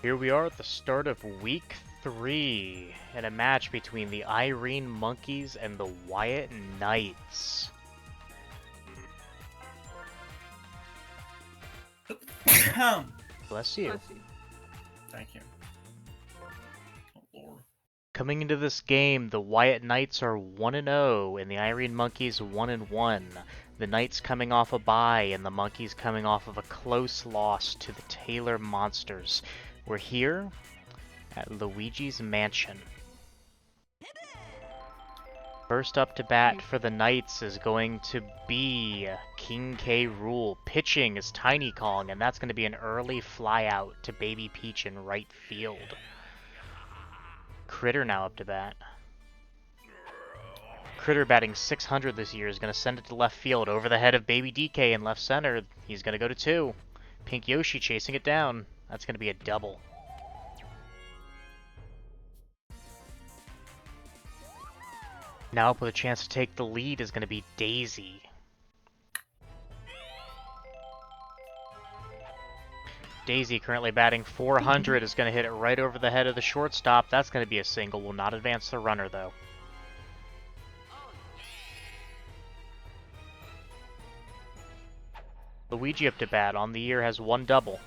Here we are at the start of week 3 in a match between the Irene Monkeys and the Wyatt Knights. Bless you. Bless you. Thank you. Oh, Lord. Coming into this game, the Wyatt Knights are 1-0 and the Irene Monkeys 1-1. The Knights coming off a bye and the Monkeys coming off of a close loss to the Taylor Monsters. We're here at Luigi's Mansion. First up to bat for the Knights is going to be King K. Rool. Pitching is Tiny Kong, and that's going to be an early flyout to Baby Peach in right field. Critter now up to bat. Critter batting 600 this year is going to send it to left field over the head of Baby DK in left center. He's going to go to 2. Pink Yoshi chasing it down. That's going to be a double. Now up with a chance to take the lead is going to be Daisy. Daisy currently batting 400 is going to hit it right over the head of the shortstop. That's going to be a single. Will not advance the runner though. Luigi up to bat on the year has 1 double.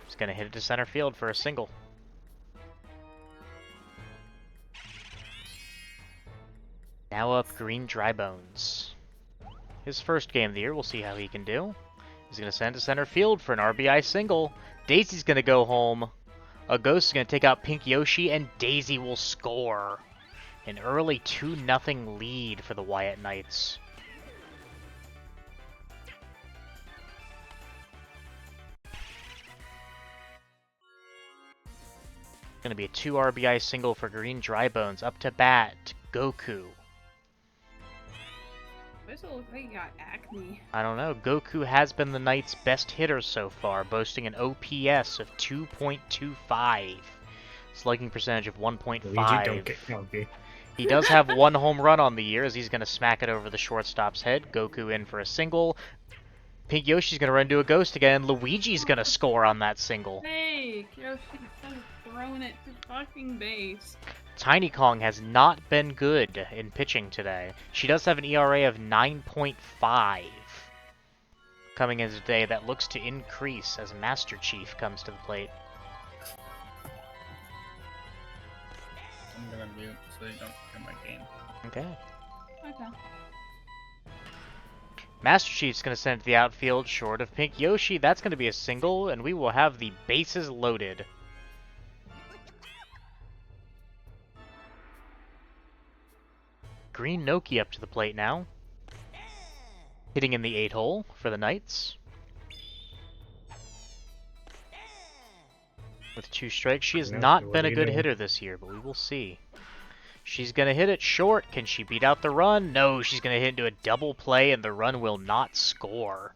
He's going to hit it to center field for a single. Now up Green Drybones. His first game of the year, we'll see how he can do. He's going to send to center field for an RBI single. Daisy's going to go home. A Ghost is going to take out Pink Yoshi, and Daisy will score. An early 2-0 lead for the Wyatt Knights. Going to be a 2 RBI single for Green Drybones. Up to bat, Goku. Why does it look like you got acne? I don't know. Goku has been the Knights' best hitter so far, boasting an OPS of 2.25. Slugging percentage of 1.5. Luigi, don't get comfy. He does have 1 home run on the year as he's going to smack it over the shortstop's head. Goku in for a single. Pink Yoshi's going to run into a Ghost again. Luigi's going to score on that single. Hey, Yoshi, instead of throwing it to fucking base. Tiny Kong has not been good in pitching today. She does have an ERA of 9.5 coming in today. That looks to increase as Master Chief comes to the plate. I'm gonna mute so you don't hear my game. Okay. Okay. Master Chief's going to send it to the outfield short of Pink Yoshi. That's going to be a single, and we will have the bases loaded. Green Noki up to the plate now. Hitting in the 8-hole for the Knights. With 2 strikes. She has not been a good hitter this year, but we will see. She's going to hit it short. Can she beat out the run? No, she's going to hit into a double play, and the run will not score.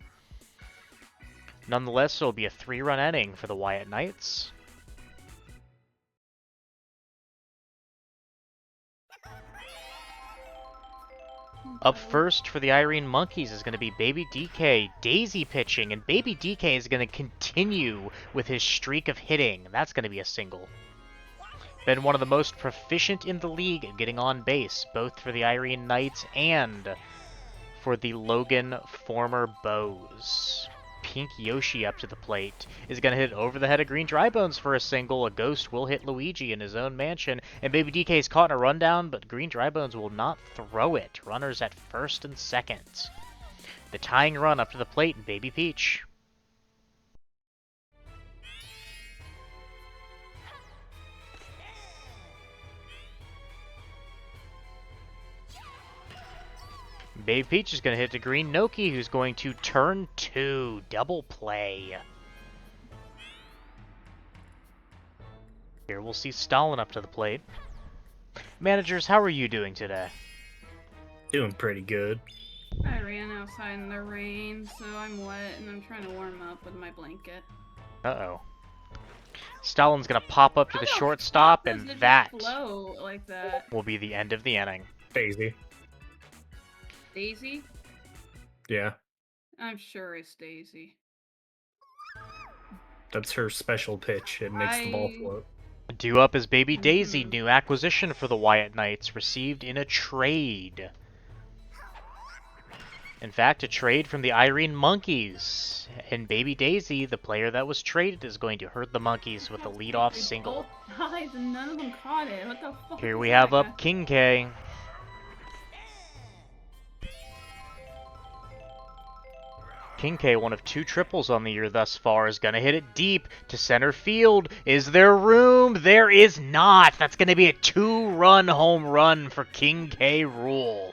Nonetheless, it will be a 3-run inning for the Wyatt Knights. Up first for the Irene Monkeys is going to be Baby DK. Daisy pitching, and Baby DK is going to continue with his streak of hitting. That's going to be a single. Been one of the most proficient in the league at getting on base, both for the Irene Knights and for the Logan former Bows. Pink Yoshi up to the plate is going to hit over the head of Green Drybones for a single. A Ghost will hit Luigi in his own mansion, and Baby DK is caught in a rundown, but Green Drybones will not throw it. Runners at first and second. The tying run up to the plate, and Baby Peach. Baby Peach is going to hit to Green Noki, who's going to turn 2. Double play. Here we'll see Stalin up to the plate. Managers, how are you doing today? Doing pretty good. I ran outside in the rain, so I'm wet and I'm trying to warm up with my blanket. Uh-oh. Stalin's going to pop up to the shortstop, and that flow like that. will be the end of the inning. Daisy. Daisy? Yeah. I'm sure it's Daisy. That's her special pitch. It makes the ball float. Due up is Baby Daisy, new acquisition for the Wyatt Knights, received in a trade. In fact, a trade from the Irene Monkeys. And Baby Daisy, the player that was traded, is going to hurt the Monkeys with a leadoff They single. both died and none of them caught it. What the fuck? Here is we that have guy? up King K. King K, one of 2 triples on the year thus far, is going to hit it deep to center field. Is there room? There is not. That's going to be a 2-run home run for King K Rule.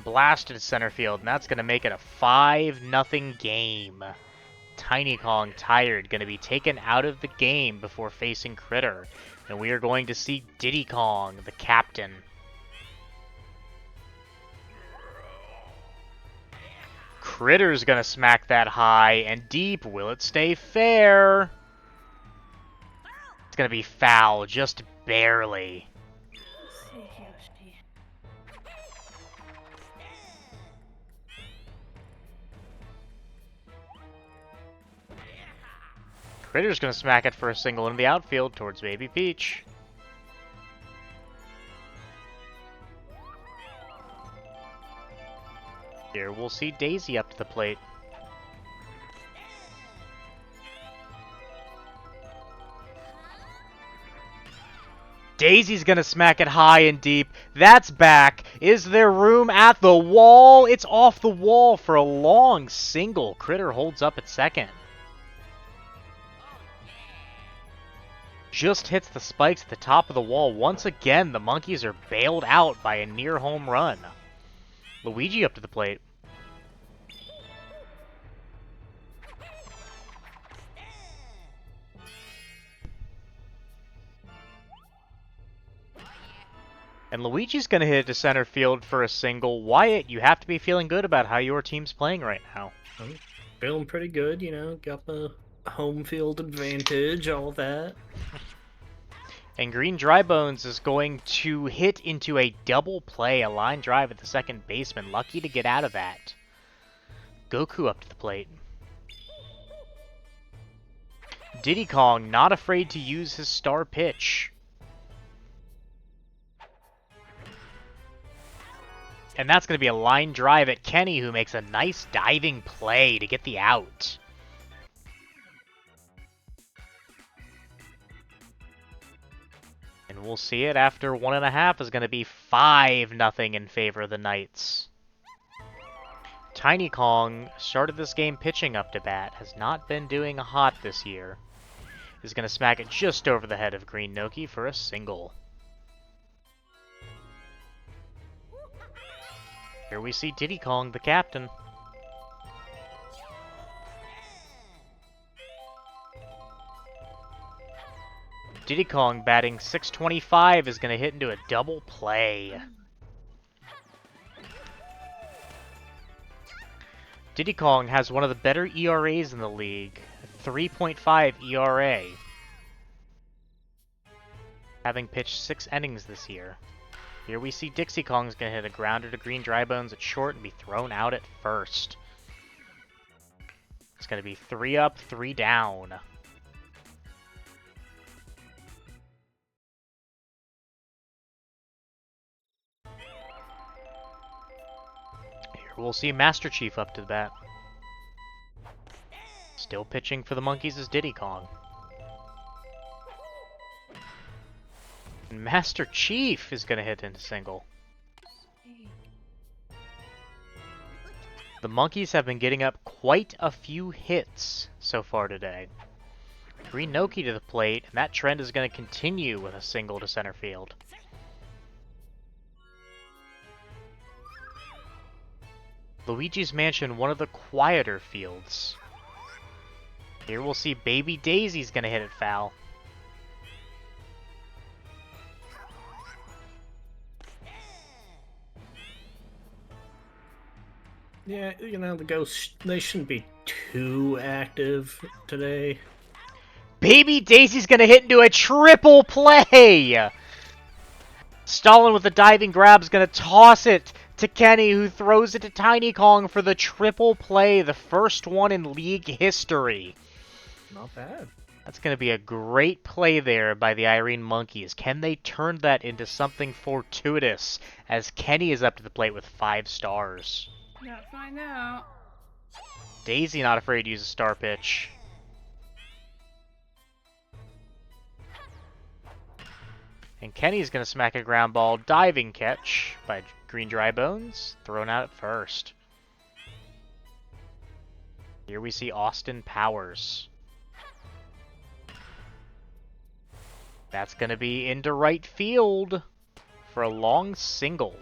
Blasted to center field, and that's going to make it a 5-0 game. Tiny Kong, tired, going to be taken out of the game before facing Critter. And we are going to see Diddy Kong, the captain. Critter's going to smack that high and deep. Will it stay fair? It's going to be foul, just barely. Critter's going to smack it for a single in the outfield towards Baby Peach. Here we'll see Daisy up to the plate. Daisy's going to smack it high and deep. That's back. Is there room at the wall? It's off the wall for a long single. Critter holds up at second. Just hits the spikes at the top of the wall. Once again, the Monkeys are bailed out by a near home run. Luigi up to the plate. And Luigi's going to hit it to center field for a single. Wyatt, you have to be feeling good about how your team's playing right now. I'm feeling pretty good, got the home field advantage, all that. And Green Drybones is going to hit into a double play, a line drive at the second baseman. Lucky to get out of that. Goku up to the plate. Diddy Kong not afraid to use his star pitch. And that's going to be a line drive at Kenny, who makes a nice diving play to get the out. And we'll see it after 1.5 is going to be 5-0 in favor of the Knights. Tiny Kong started this game pitching up to bat, has not been doing hot this year. Is going to smack it just over the head of Green Noki for a single. Here we see Diddy Kong, the captain. Diddy Kong batting .625 is going to hit into a double play. Diddy Kong has one of the better ERAs in the league, 3.5 ERA, having pitched 6 innings this year. Here we see Dixie Kong's going to hit a grounder to Green Drybones at short and be thrown out at first. It's going to be 3 up, 3 down. Here we'll see Master Chief up to the bat. Still pitching for the Monkeys is Diddy Kong. And Master Chief is going to hit into single. The Monkeys have been getting up quite a few hits so far today. Green Noki to the plate, and that trend is going to continue with a single to center field. Luigi's Mansion, one of the quieter fields. Here we'll see Baby Daisy's going to hit it foul. Yeah, the Ghosts, they shouldn't be too active today. Baby Daisy's gonna hit into a triple play! Stalin with the diving grab is going to toss it to Kenny, who throws it to Tiny Kong for the triple play, the first one in league history. Not bad. That's going to be a great play there by the Irene Monkeys. Can they turn that into something fortuitous, as Kenny is up to the plate with 5 stars? Gotta find out. Daisy not afraid to use a star pitch. And Kenny's going to smack a ground ball diving catch by Green Dry Bones, thrown out at first. Here we see Austin Powers. That's going to be into right field for a long single.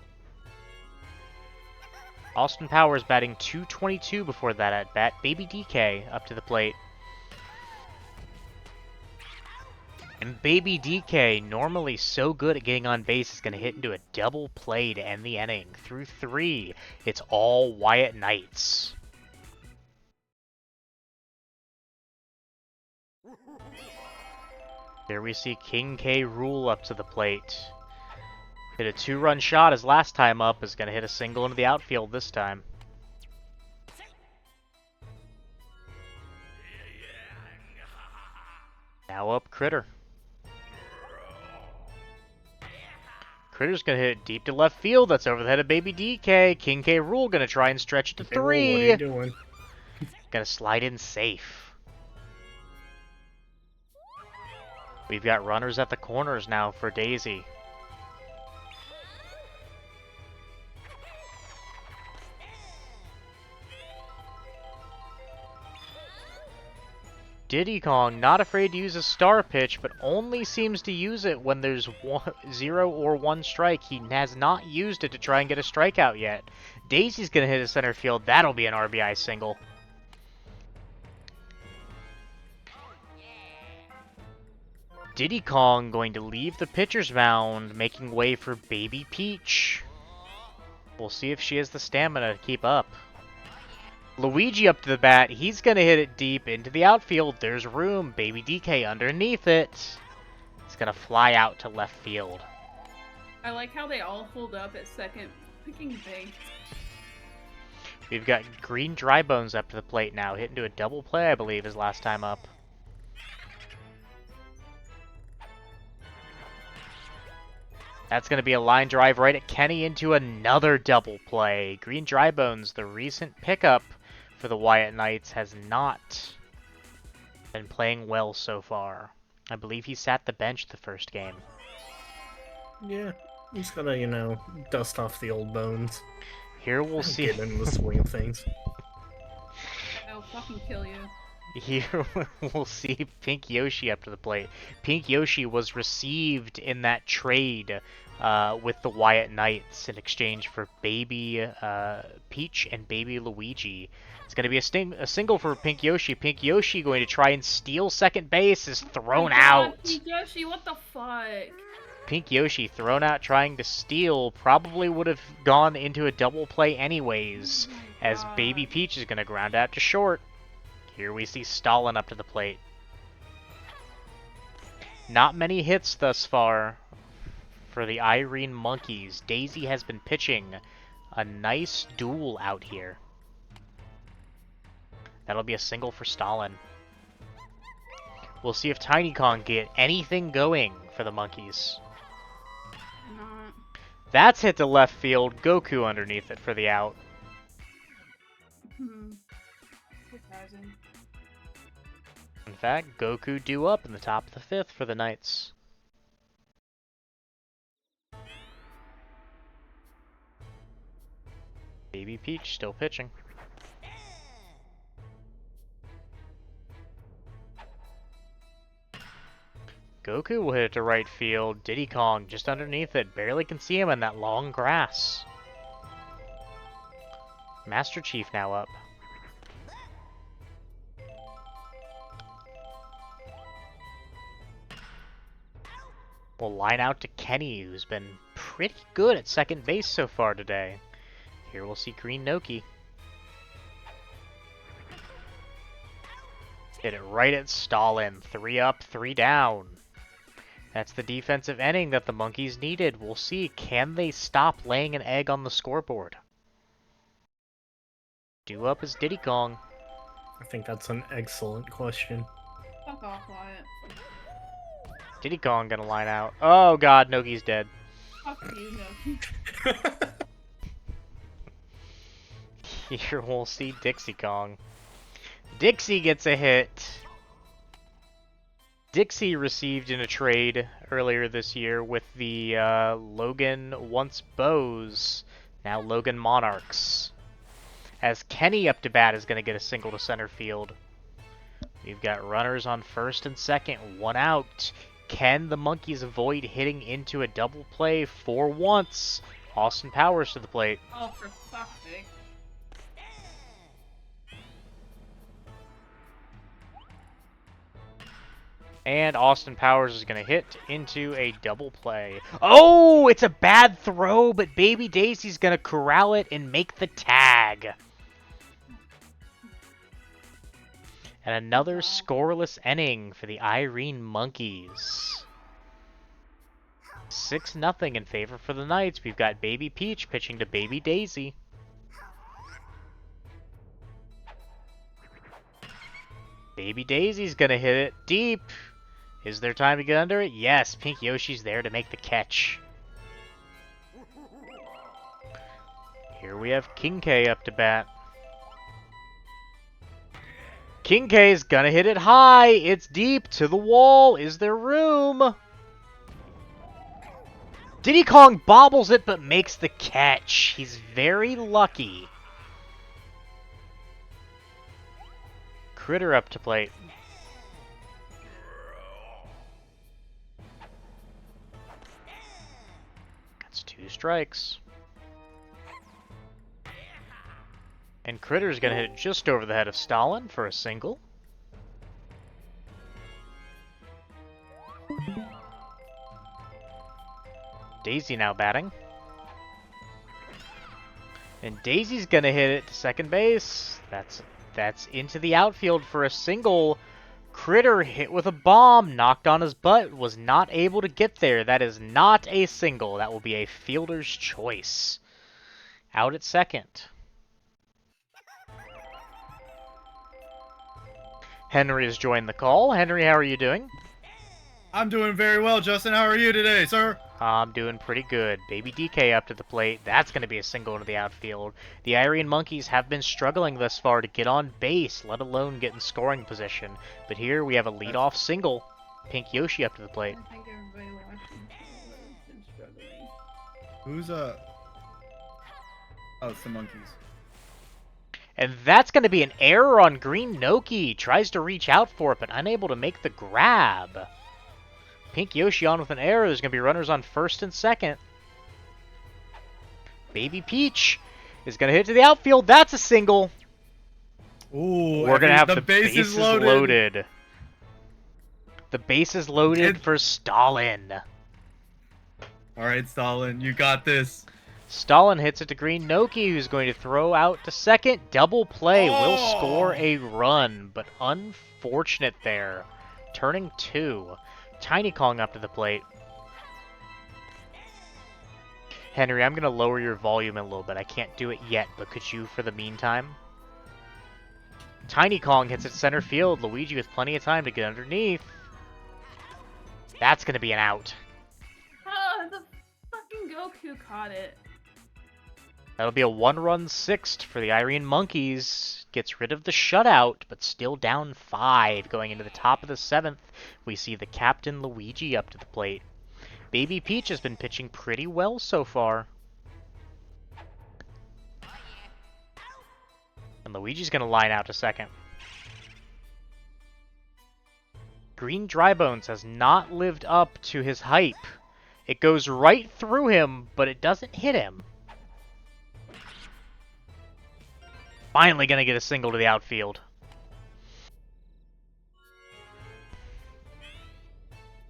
Austin Powers batting .222 before that at bat. Baby DK up to the plate. And Baby DK, normally so good at getting on base, is going to hit into a double play to end the inning. Through 3, it's all Wyatt Knights. There we see King K. Rool up to the plate. Hit a 2-run shot his last time up, is going to hit a single into the outfield this time. Now up Critter. Critter's going to hit it deep to left field. That's over the head of Baby DK. King K. Rool going to try and stretch it to 3. What are you doing? Going to slide in safe. We've got runners at the corners now for Daisy. Diddy Kong not afraid to use a star pitch, but only seems to use it when there's 0 or 1 strike. He has not used it to try and get a strikeout yet. Daisy's going to hit a center field. That'll be an RBI single. Diddy Kong going to leave the pitcher's mound, making way for Baby Peach. We'll see if she has the stamina to keep up. Luigi up to the bat. He's going to hit it deep into the outfield. There's room. Baby DK underneath it. It's going to fly out to left field. I like how they all hold up at second, picking big. We've got Green Dry Bones up to the plate now. Hit into a double play, I believe, his last time up. That's going to be a line drive right at Kenny into another double play. Green Dry Bones, the recent pickup for the Wyatt Knights, has not been playing well so far. I believe he sat the bench the first game. Yeah, he's gotta, you know, dust off the old bones. Here we'll see. Get in the swing of things. I'll fucking kill you. Here we'll see Pink Yoshi up to the plate. Pink Yoshi was received in that trade with the Wyatt Knights in exchange for Baby Peach and Baby Luigi. It's going to be a single for Pink Yoshi. Pink Yoshi going to try and steal second base, is thrown out. Pink Yoshi, what the fuck? Pink Yoshi thrown out trying to steal, probably would have gone into a double play anyways, as Baby Peach is going to ground out to short. Here we see Stalin up to the plate. Not many hits thus far for the Irene Monkeys. Daisy has been pitching a nice duel out here. That'll be a single for Stalin. We'll see if Tiny Kong get anything going for the Monkeys. Not. That's hit to left field. Goku underneath it for the out. Surprising. In fact, Goku due up in the top of the 5th for the Knights. Baby Peach still pitching. Goku will hit it to right field. Diddy Kong just underneath it. Barely can see him in that long grass. Master Chief now up. We'll line out to Kenny, who's been pretty good at second base so far today. Here we'll see Green Noki. Hit it right at Stalin. 3 up, 3 down. That's the defensive inning that the Monkeys needed. We'll see. Can they stop laying an egg on the scoreboard? Due up is Diddy Kong. I think that's an excellent question. Fuck off, Wyatt. Diddy Kong gonna line out. Oh god, Nogi's dead. Fuck you, Noki. Here we'll see Dixie Kong. Dixie gets a hit. Dixie received in a trade earlier this year with the Logan once Bows, now Logan Monarchs. As Kenny up to bat is going to get a single to center field. We've got runners on first and second, one out. Can the Monkeys avoid hitting into a double play for once? Austin Powers to the plate. Oh, for fuck's sake. And Austin Powers is going to hit into a double play. Oh, it's a bad throw, but Baby Daisy's going to corral it and make the tag. And another scoreless inning for the Irene Monkeys. 6-0 in favor for the Knights. We've got Baby Peach pitching to Baby Daisy. Baby Daisy's going to hit it deep. Is there time to get under it? Yes, Pink Yoshi's there to make the catch. Here we have King K up to bat. King K's gonna hit it high. It's deep to the wall. Is there room? Diddy Kong bobbles it but makes the catch. He's very lucky. Critter up to plate. That's 2 strikes. And Critter's gonna hit it just over the head of Stalin for a single. Daisy now batting. And Daisy's gonna hit it to second base. That's into the outfield for a single. Critter hit with a bomb, knocked on his butt, was not able to get there. That is not a single. That will be a fielder's choice. Out at second. Henry has joined the call. Henry, how are you doing? I'm doing very well, Justin. How are you today, sir? I'm doing pretty good. Baby DK up to the plate. That's going to be a single into the outfield. The Irene Monkeys have been struggling thus far to get on base, let alone get in scoring position. But here we have a leadoff single. Pink Yoshi up to the plate. I think everybody watching has been struggling. Who's Oh, it's the Monkeys. And that's going to be an error on Green Noki. Tries to reach out for it, but unable to make the grab. Pink Yoshi on with an error. There's going to be runners on first and second. Baby Peach is going to hit to the outfield. That's a single. Ooh, We're going to have the bases loaded. The bases loaded for Stalin. All right, Stalin, you got this. Stalin hits it to Green Noki, who's going to throw out to second. Double play will score a run, but unfortunate there. Turning 2. Tiny Kong up to the plate. Henry, I'm going to lower your volume a little bit. I can't do it yet, but could you for the meantime? Tiny Kong hits it center field. Luigi with plenty of time to get underneath. That's going to be an out. Oh, the fucking Goku caught it. That'll be a 1-run sixth for the Irene Monkeys. Gets rid of the shutout, but still down 5. Going into the top of the 7th, we see the captain Luigi up to the plate. Baby Peach has been pitching pretty well so far. And Luigi's going to line out to second. Green Drybones has not lived up to his hype. It goes right through him, but it doesn't hit him. Finally going to get a single to the outfield.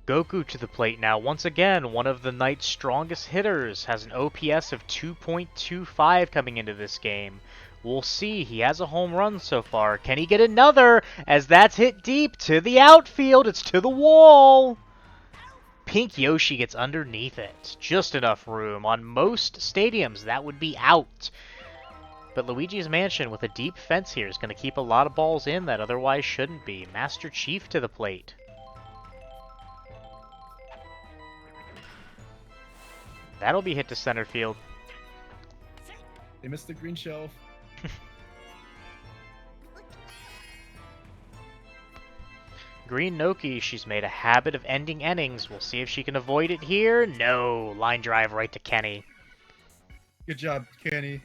Goku to the plate now. Once again, one of the Knights' strongest hitters. Has an OPS of 2.25 coming into this game. We'll see. He has a home run so far. Can he get another? As that's hit deep to the outfield. It's to the wall. Pink Yoshi gets underneath it. Just enough room. On most stadiums, that would be out. But Luigi's Mansion with a deep fence here is going to keep a lot of balls in that otherwise shouldn't be. Master Chief to the plate. That'll be hit to center field. They missed the green shelf. Green Noki, she's made a habit of ending innings. We'll see if she can avoid it here. No. Line drive right to Kenny. Good job, Kenny.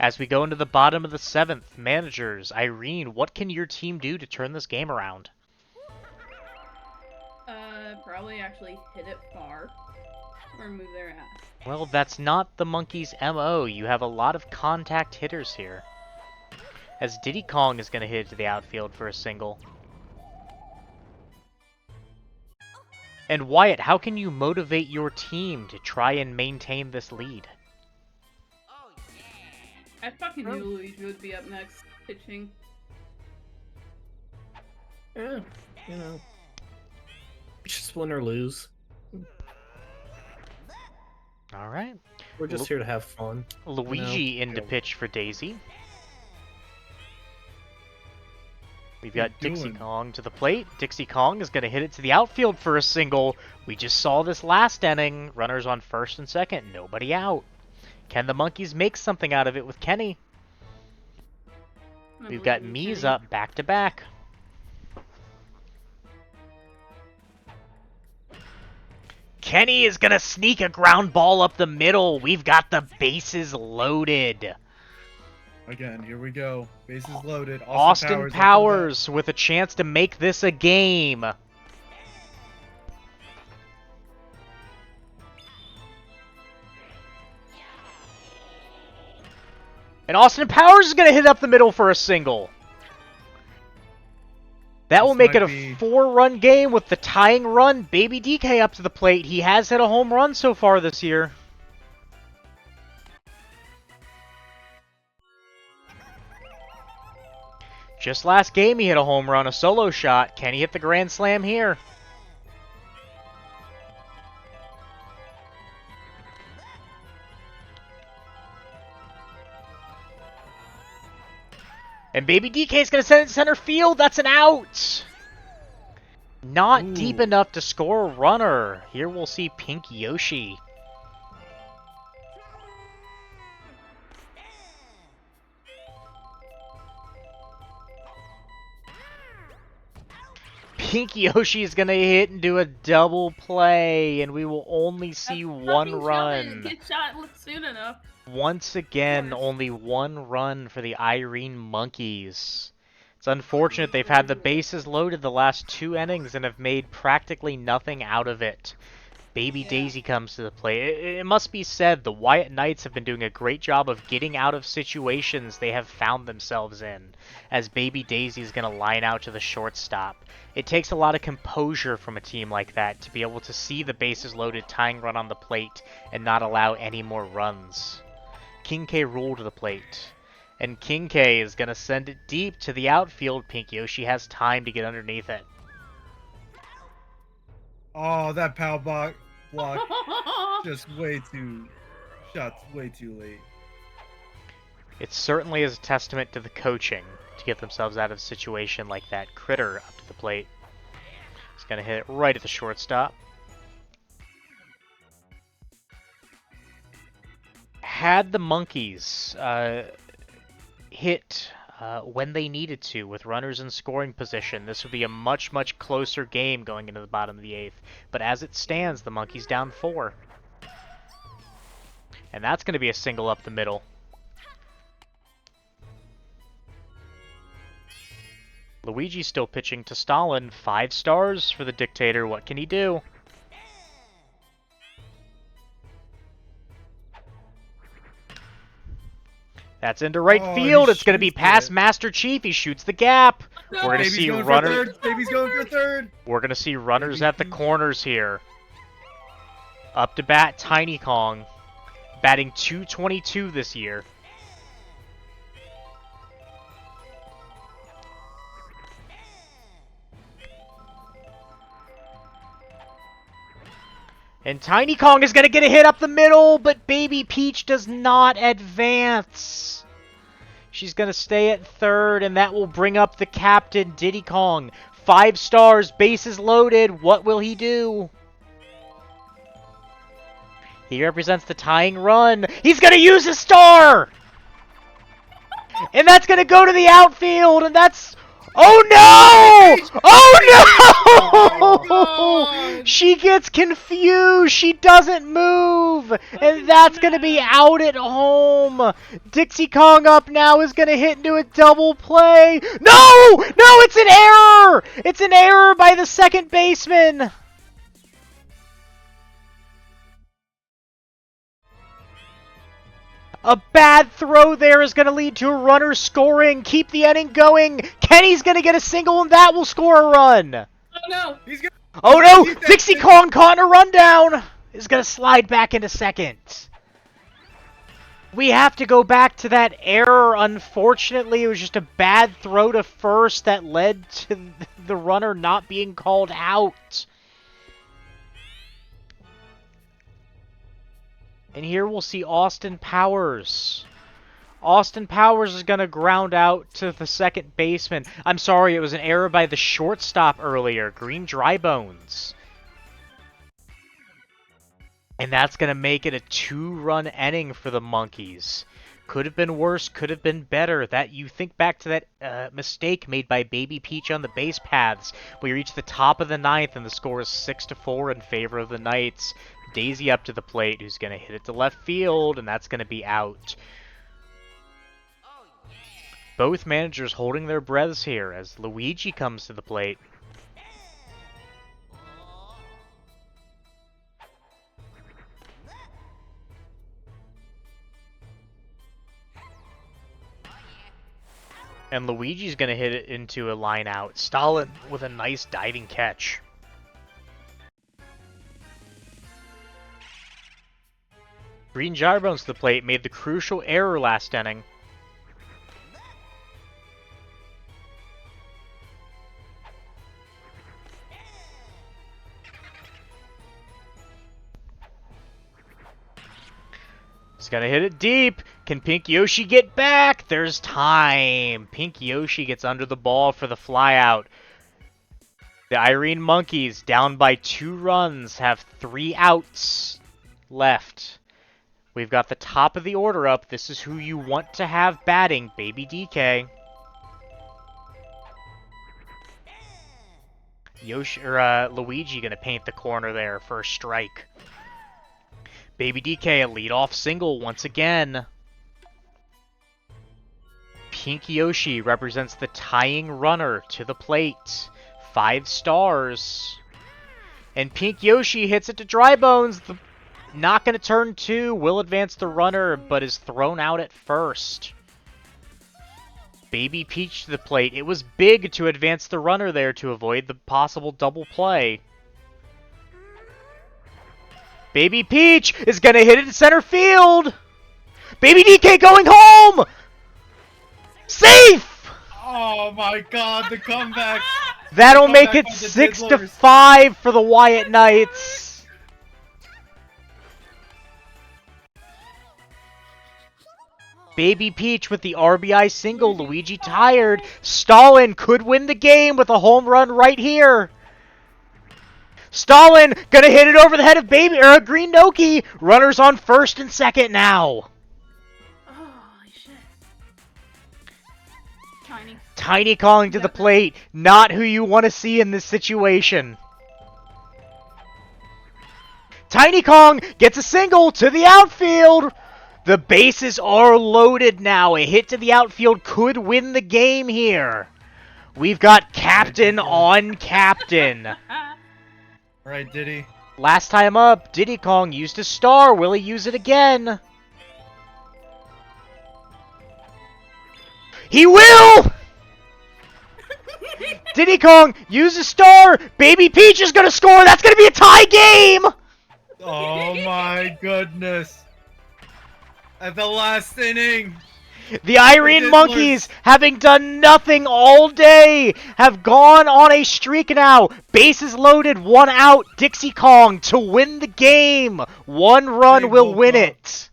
As we go into the bottom of the 7th, managers, Irene, what can your team do to turn this game around? Probably actually hit it far. Or move their ass. Well, that's not the Monkeys' MO. You have a lot of contact hitters here. As Diddy Kong is going to hit it to the outfield for a single. And Wyatt, how can you motivate your team to try and maintain this lead? I fucking knew Luigi would be up next, pitching. Yeah, you know. Just win or lose. Alright. We're just here to have fun. Luigi in to pitch for Daisy. We've got Dixie Kong to the plate. Dixie Kong is going to hit it to the outfield for a single. We just saw this last inning. Runners on first and second. Nobody out. Can the Monkeys make something out of it with Kenny? We've got Mies up back to back. Kenny is going to sneak a ground ball up the middle. We've got the bases loaded. Again, here we go. Bases loaded. Austin Powers with a chance to make this a game. And Austin Powers is going to hit up the middle for a single. That will make it a 4-run game with the tying run. Baby DK up to the plate. He has hit a home run so far this year. Just last game he hit a home run, a solo shot. Can he hit the grand slam here? And Baby DK is going to send it to center field. That's an out. Not deep enough to score a runner. Here we'll see Pink Yoshi. Pink Yoshi is going to hit and do a double play, and we will only see one run. Get shot soon enough. Once again, only one run for the Irene Monkeys. It's unfortunate they've had the bases loaded the last 2 innings and have made practically nothing out of it. Baby Daisy comes to the plate. It must be said, the Wyatt Knights have been doing a great job of getting out of situations they have found themselves in, as Baby Daisy is going to line out to the shortstop. It takes a lot of composure from a team like that to be able to see the bases loaded tying run on the plate and not allow any more runs. King K Rool to the plate. And King K is going to send it deep to the outfield. Pink Yoshi has time to get underneath it. Oh, that pow block just way too... shots way too late. It certainly is a testament to the coaching to get themselves out of a situation like that. Critter up to the plate. He's going to hit it right at the shortstop. Had the Monkeys hit when they needed to with runners in scoring position, this would be a much, much closer game going into the bottom of the 8th. But as it stands, the Monkeys down 4. And that's going to be a single up the middle. Luigi's still pitching to Stalin. 5 stars for the Dictator. What can he do? That's into right field. It's going to be past Master Chief. He shoots the gap. We're going to see runners. Baby's going for third. We're going to see runners at the corners here. Up to bat, Tiny Kong. Batting .222 this year. And Tiny Kong is going to get a hit up the middle, but Baby Peach does not advance. She's going to stay at third, and that will bring up the captain, Diddy Kong. 5 stars, bases loaded. What will he do? He represents the tying run. He's going to use his star! And that's going to go to the outfield, and that's... Oh no! Oh no! Oh, She gets confused. She doesn't move. And that's going to be out at home. Dixie Kong up now is going to hit into a double play. No! No, it's an error! It's an error by the second baseman. A bad throw there is going to lead to a runner scoring. Keep the inning going. Kenny's going to get a single, and that will score a run. Oh no! he's gonna... Oh no! Dixie Kong caught in a rundown! Is going to slide back into second. We have to go back to that error. Unfortunately, it was just a bad throw to first that led to the runner not being called out. And here we'll see Austin Powers. Austin Powers is going to ground out to the second baseman. I'm sorry, it was an error by the shortstop earlier, Green Drybones. And that's going to make it a 2-run inning for the Monkeys. Could have been worse, could have been better. That you think back to that mistake made by Baby Peach on the base paths. We reach the top of the 9th, and the score is 6-4 in favor of the Knights. Daisy up to the plate, who's going to hit it to left field, and that's going to be out. Both managers holding their breaths here as Luigi comes to the plate. And Luigi's going to hit it into a line out. Stalin with a nice diving catch. Green Gyrobones to the plate made the crucial error last inning. He's gonna hit it deep. Can Pink Yoshi get back? There's time. Pink Yoshi gets under the ball for the flyout. The Irene Monkeys, down by 2 runs, have 3 outs left. We've got the top of the order up. This is who you want to have batting, Baby DK. Luigi gonna paint the corner there for a strike. Baby DK, a leadoff single once again. Pink Yoshi represents the tying runner to the plate. 5 stars. And Pink Yoshi hits it to Drybones. Not going to turn 2. Will advance the runner, but is thrown out at first. Baby Peach to the plate. It was big to advance the runner there to avoid the possible double play. Baby Peach is going to hit it to center field. Baby DK going home. Safe! Oh my god, the comeback! That'll make it by the 6-5 for the Wyatt Knights. Baby Peach with the RBI single. Luigi tired. Stalin could win the game with a home run right here. Stalin gonna hit it over the head of Green Noki. Runners on first and second now. Holy shit. Tiny calling to the plate. Not who you want to see in this situation. Tiny Kong gets a single to the outfield. The bases are loaded now. A hit to the outfield could win the game here. We've got captain on captain. Alright, Diddy. Last time up, Diddy Kong used a star. Will he use it again? He will! Diddy Kong, use a star! Baby Peach is gonna score! That's gonna be a tie game! Oh my goodness. At the last inning. The Irene Diddlers. Monkeys, having done nothing all day, have gone on a streak now. Bases loaded, 1 out. Dixie Kong to win the game. 1 run They will woke win up. it.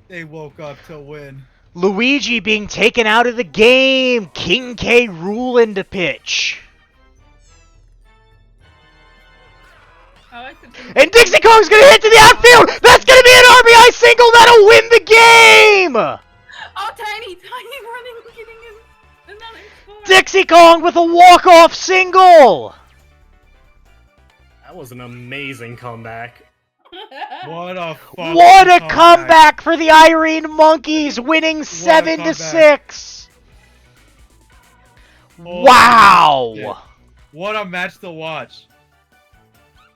They woke up to win. Luigi being taken out of the game. King K ruling to pitch. I like the thing- And Dixie Kong's gonna hit to the outfield. That's gonna be an RBI single. That'll win the game. Oh, tiny running, getting in another score. Dixie Kong with a walk-off single. That was an amazing comeback. What a fucking What a comeback for the Irene Monkeys, winning 7 to comeback. 6. Holy Wow. shit. What a match to watch.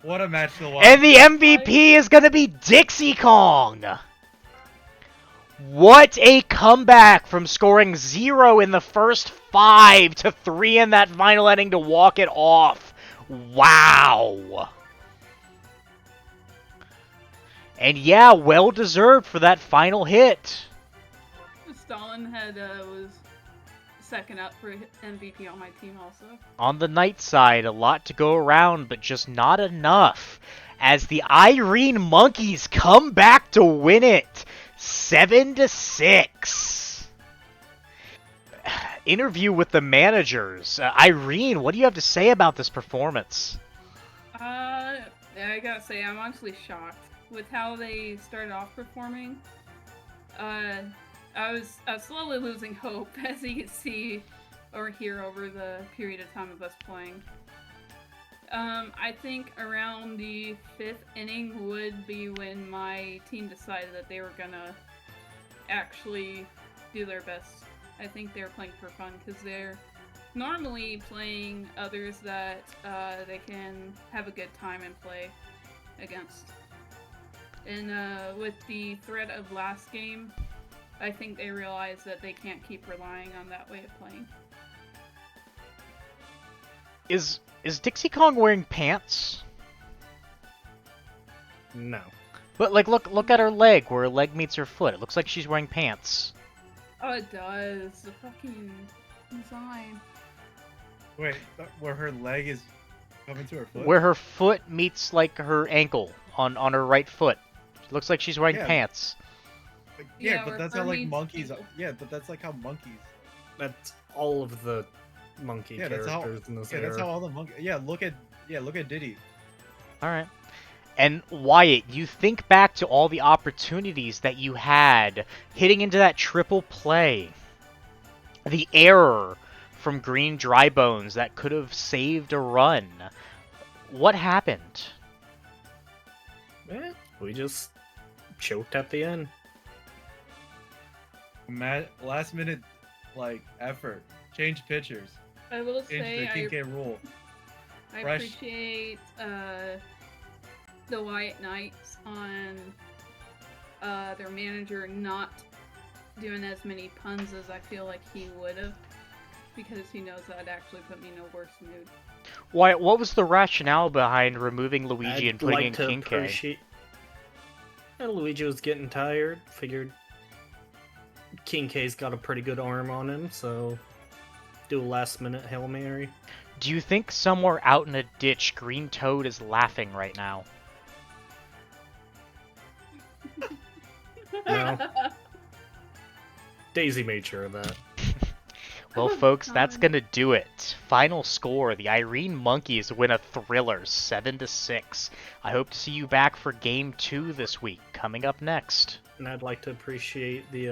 What a match to watch. And the MVP is going to be Dixie Kong. What a comeback from scoring 0 in the first 5 to 3 in that final inning to walk it off. Wow. And yeah, well deserved for that final hit. Stalin had was second up for MVP on my team also. On the night side, a lot to go around, but just not enough. As the Irene Monkeys come back to win it, 7 to 6. Interview with the managers. Irene, what do you have to say about this performance? I gotta say, I'm honestly shocked with how they started off performing. I was slowly losing hope, as you can see or hear over the period of time of us playing. I think around the 5th inning would be when my team decided that they were gonna actually do their best. I think they were playing for fun because they're normally playing others that they can have a good time and play against. And with the threat of last game, I think they realized that they can't keep relying on that way of playing. Is Dixie Kong wearing pants? No. But like, look at her leg, where her leg meets her foot. It looks like she's wearing pants. Oh, it does. The fucking design. Wait, where her leg is coming to her foot? Where her foot meets like her ankle on her right foot. It looks like she's wearing Yeah. pants. Like, Yeah, yeah, but where that's her how like meets monkeys. ankle. Yeah, but that's like how monkeys. That's all of the monkey Yeah, that's how. characters in this Yeah, that's era. how all the monkeys. Yeah, look at Diddy. All right. And Wyatt, you think back to all the opportunities that you had hitting into that triple play. The error from Green Dry Bones that could have saved a run. What happened? We just choked at the end. Last minute, like effort. Change pitchers. I will Change say the King K rule. I fresh. appreciate the Wyatt Knights on their manager not doing as many puns as I feel like he would have, because he knows that'd actually put me in a worse mood. Wyatt, what was the rationale behind removing Luigi and putting in King K? appreciate. And Luigi was getting tired. Figured King K's got a pretty good arm on him, so do a last minute Hail Mary. Do you think somewhere out in a ditch, Green Toad is laughing right now? No. Daisy made sure of that. Well, folks, that's gonna do it. Final score: the Irene Monkeys win a thriller, 7 to 6. I hope to see you back for Game 2 this week. Coming up next. And I'd like to appreciate the